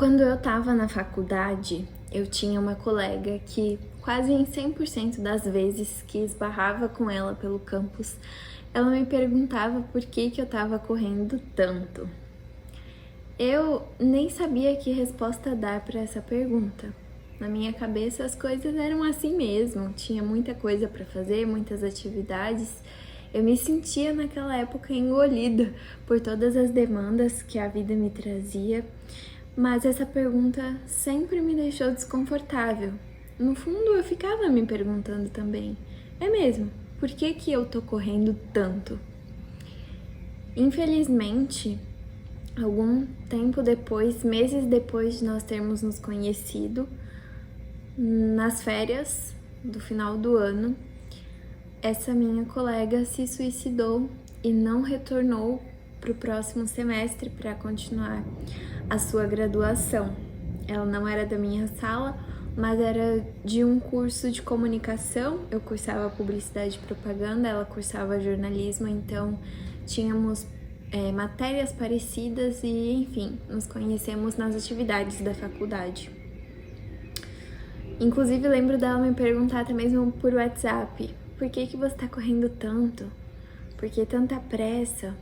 Quando eu tava na faculdade, eu tinha uma colega que quase em 100% das vezes que esbarrava com ela pelo campus, ela me perguntava por que eu tava correndo tanto. Eu nem sabia que resposta dar para essa pergunta. Na minha cabeça as coisas eram assim mesmo, tinha muita coisa para fazer, muitas atividades. Eu me sentia naquela época engolida por todas as demandas que a vida me trazia, mas essa pergunta sempre me deixou desconfortável. No fundo, eu ficava me perguntando também: é mesmo? Por que eu tô correndo tanto? Infelizmente, algum tempo depois, meses depois de nós termos nos conhecido, nas férias do final do ano, essa minha colega se suicidou e não retornou para o próximo semestre para continuar a sua graduação. Ela não era da minha sala, mas era de um curso de comunicação. Eu cursava publicidade e propaganda, ela cursava jornalismo, então tínhamos matérias parecidas e, enfim, nos conhecemos nas atividades da faculdade. Inclusive, lembro dela me perguntar até mesmo por WhatsApp: por que você tá correndo tanto? Por que tanta pressa?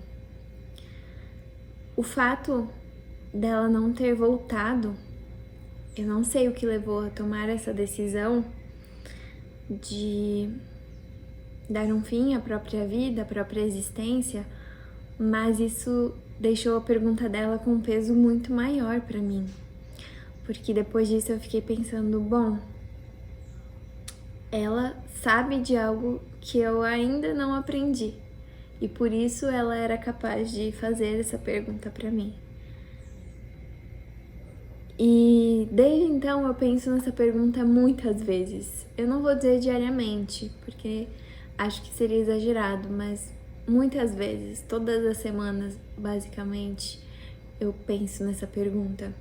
O fato dela não ter voltado, eu não sei o que levou a tomar essa decisão de dar um fim à própria vida, à própria existência, mas isso deixou a pergunta dela com um peso muito maior para mim. Porque depois disso eu fiquei pensando, bom, ela sabe de algo que eu ainda não aprendi e por isso ela era capaz de fazer essa pergunta para mim. E desde então eu penso nessa pergunta muitas vezes. Eu não vou dizer diariamente, porque acho que seria exagerado, mas muitas vezes, todas as semanas, basicamente, eu penso nessa pergunta.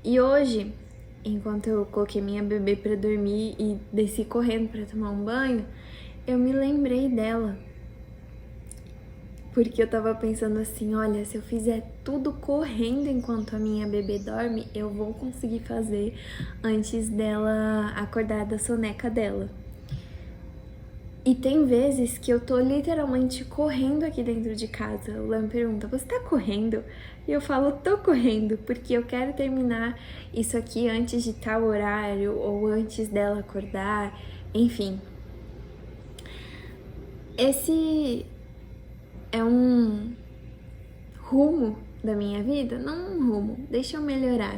E hoje, enquanto eu coloquei minha bebê para dormir e desci correndo para tomar um banho, eu me lembrei dela. Porque eu tava pensando assim, olha, se eu fizer tudo correndo enquanto a minha bebê dorme, eu vou conseguir fazer antes dela acordar da soneca dela. E tem vezes que eu tô literalmente correndo aqui dentro de casa. O Léo me pergunta, você tá correndo? E eu falo, tô correndo, porque eu quero terminar isso aqui antes de tal horário ou antes dela acordar, enfim. Esse é um rumo da minha vida? Não um rumo, deixa eu melhorar.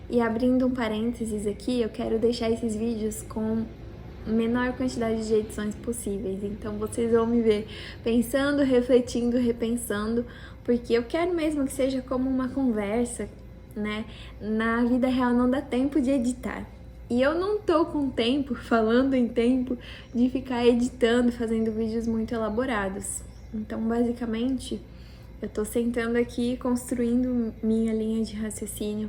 E abrindo um parênteses aqui, eu quero deixar esses vídeos com menor quantidade de edições possíveis, então vocês vão me ver pensando, refletindo, repensando, porque eu quero mesmo que seja como uma conversa, né? Na vida real não dá tempo de editar. E eu não tô com tempo, falando em tempo, de ficar editando, fazendo vídeos muito elaborados. Então, basicamente, eu tô sentando aqui, construindo minha linha de raciocínio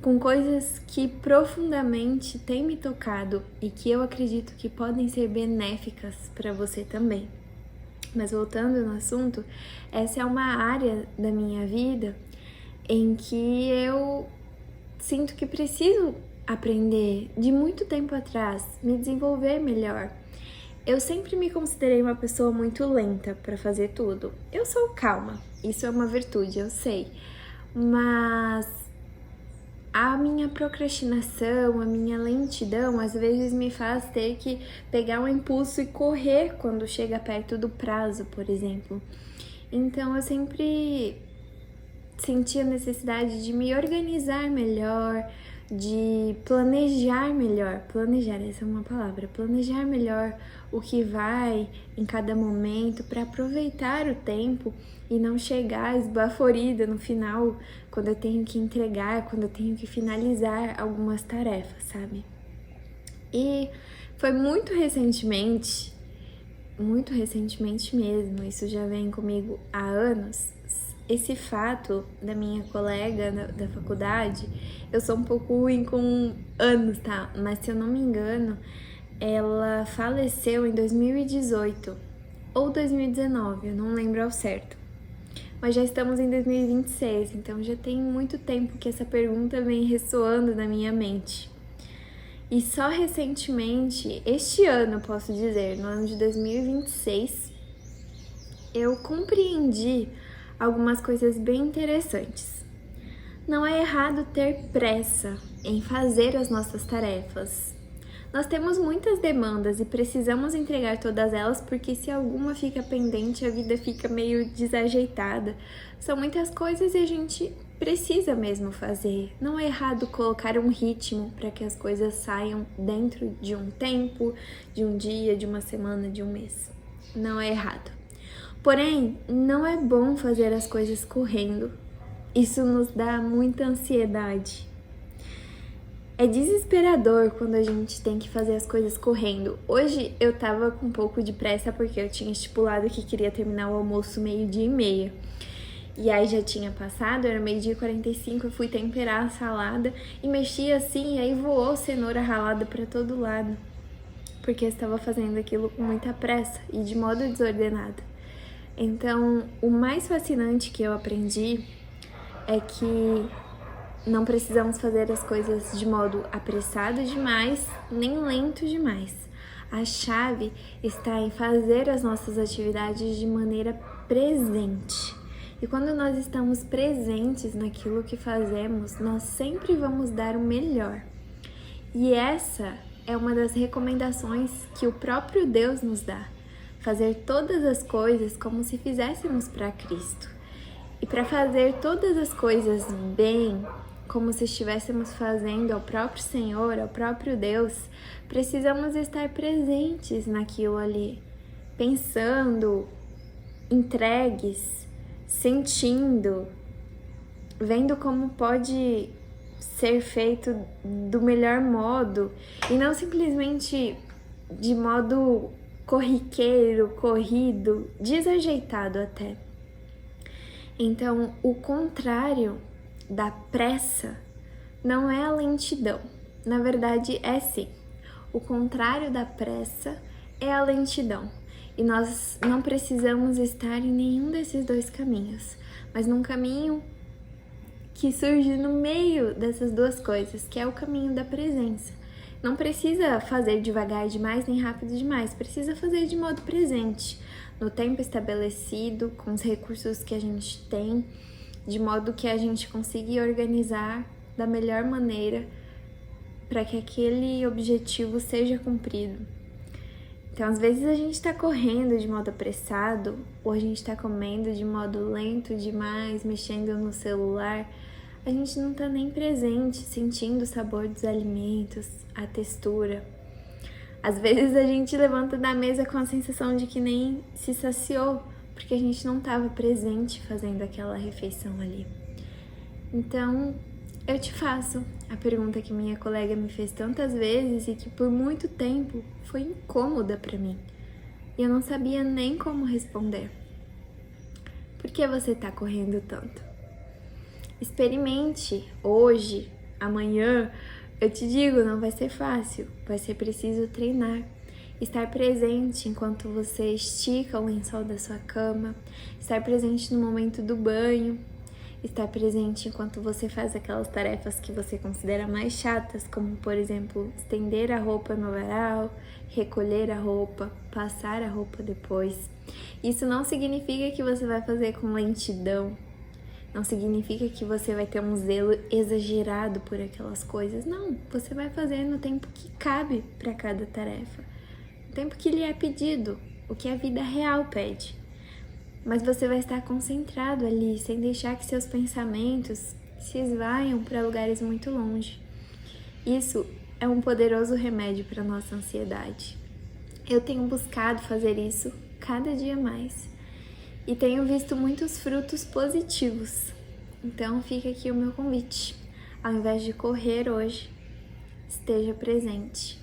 com coisas que profundamente têm me tocado e que eu acredito que podem ser benéficas para você também. Mas voltando no assunto, essa é uma área da minha vida em que eu sinto que preciso aprender de muito tempo atrás, me desenvolver melhor. Eu sempre me considerei uma pessoa muito lenta para fazer tudo. Eu sou calma, isso é uma virtude, eu sei, mas a minha procrastinação, a minha lentidão, às vezes me faz ter que pegar um impulso e correr quando chega perto do prazo, por exemplo. Então eu sempre senti a necessidade de me organizar melhor, de planejar melhor. Planejar, essa é uma palavra. Planejar melhor o que vai em cada momento para aproveitar o tempo e não chegar esbaforida no final quando eu tenho que entregar, quando eu tenho que finalizar algumas tarefas, sabe? E foi muito recentemente mesmo, isso já vem comigo há anos, esse fato da minha colega da faculdade. Eu sou um pouco ruim com anos, tá? Mas se eu não me engano, ela faleceu em 2018 ou 2019, eu não lembro ao certo. mas já estamos em 2026, então já tem muito tempo que essa pergunta vem ressoando na minha mente. E só recentemente, este ano, posso dizer, no ano de 2026, eu compreendi algumas coisas bem interessantes. Não é errado ter pressa em fazer as nossas tarefas. Nós temos muitas demandas e precisamos entregar todas elas, porque se alguma fica pendente, a vida fica meio desajeitada. São muitas coisas e a gente precisa mesmo fazer. Não é errado colocar um ritmo para que as coisas saiam dentro de um tempo, de um dia, de uma semana, de um mês. Não é errado. Porém, não é bom fazer as coisas correndo. Isso nos dá muita ansiedade. É desesperador quando a gente tem que fazer as coisas correndo. Hoje eu tava com um pouco de pressa porque eu tinha estipulado que queria terminar o almoço 12:30. E aí já tinha passado, era 12:45, eu fui temperar a salada e mexi assim, e aí voou cenoura ralada pra todo lado. Porque eu estava fazendo aquilo com muita pressa e de modo desordenado. Então, o mais fascinante que eu aprendi é que não precisamos fazer as coisas de modo apressado demais, nem lento demais. A chave está em fazer as nossas atividades de maneira presente. E quando nós estamos presentes naquilo que fazemos, nós sempre vamos dar o melhor. E essa é uma das recomendações que o próprio Deus nos dá. Fazer todas as coisas como se fizéssemos para Cristo. E para fazer todas as coisas bem, como se estivéssemos fazendo ao próprio Senhor, ao próprio Deus, precisamos estar presentes naquilo ali, pensando, entregues, sentindo, vendo como pode ser feito do melhor modo e não simplesmente de modo corriqueiro, corrido, desajeitado até. Então, o contrário da pressa não é a lentidão. Na verdade, é sim. O contrário da pressa é a lentidão. E nós não precisamos estar em nenhum desses dois caminhos, mas num caminho que surge no meio dessas duas coisas, que é o caminho da presença. Não precisa fazer devagar demais nem rápido demais, precisa fazer de modo presente, no tempo estabelecido, com os recursos que a gente tem, de modo que a gente consiga organizar da melhor maneira para que aquele objetivo seja cumprido. Então, às vezes a gente está correndo de modo apressado, ou a gente está comendo de modo lento demais, mexendo no celular. A gente não está nem presente, sentindo o sabor dos alimentos, a textura. Às vezes a gente levanta da mesa com a sensação de que nem se saciou, porque a gente não estava presente fazendo aquela refeição ali. Então, eu te faço a pergunta que minha colega me fez tantas vezes e que por muito tempo foi incômoda para mim. E eu não sabia nem como responder. Por que você está correndo tanto? Experimente hoje, amanhã. Eu te digo, não vai ser fácil, vai ser preciso treinar. Estar presente enquanto você estica o lençol da sua cama, estar presente no momento do banho, estar presente enquanto você faz aquelas tarefas que você considera mais chatas, como, por exemplo, estender a roupa no varal, recolher a roupa, passar a roupa depois. Isso não significa que você vai fazer com lentidão, não significa que você vai ter um zelo exagerado por aquelas coisas. Não, você vai fazer no tempo que cabe para cada tarefa, no tempo que lhe é pedido, o que a vida real pede. Mas você vai estar concentrado ali, sem deixar que seus pensamentos se esvaiam para lugares muito longe. Isso é um poderoso remédio para nossa ansiedade. Eu tenho buscado fazer isso cada dia mais e tenho visto muitos frutos positivos. Então fica aqui o meu convite. Ao invés de correr hoje, esteja presente.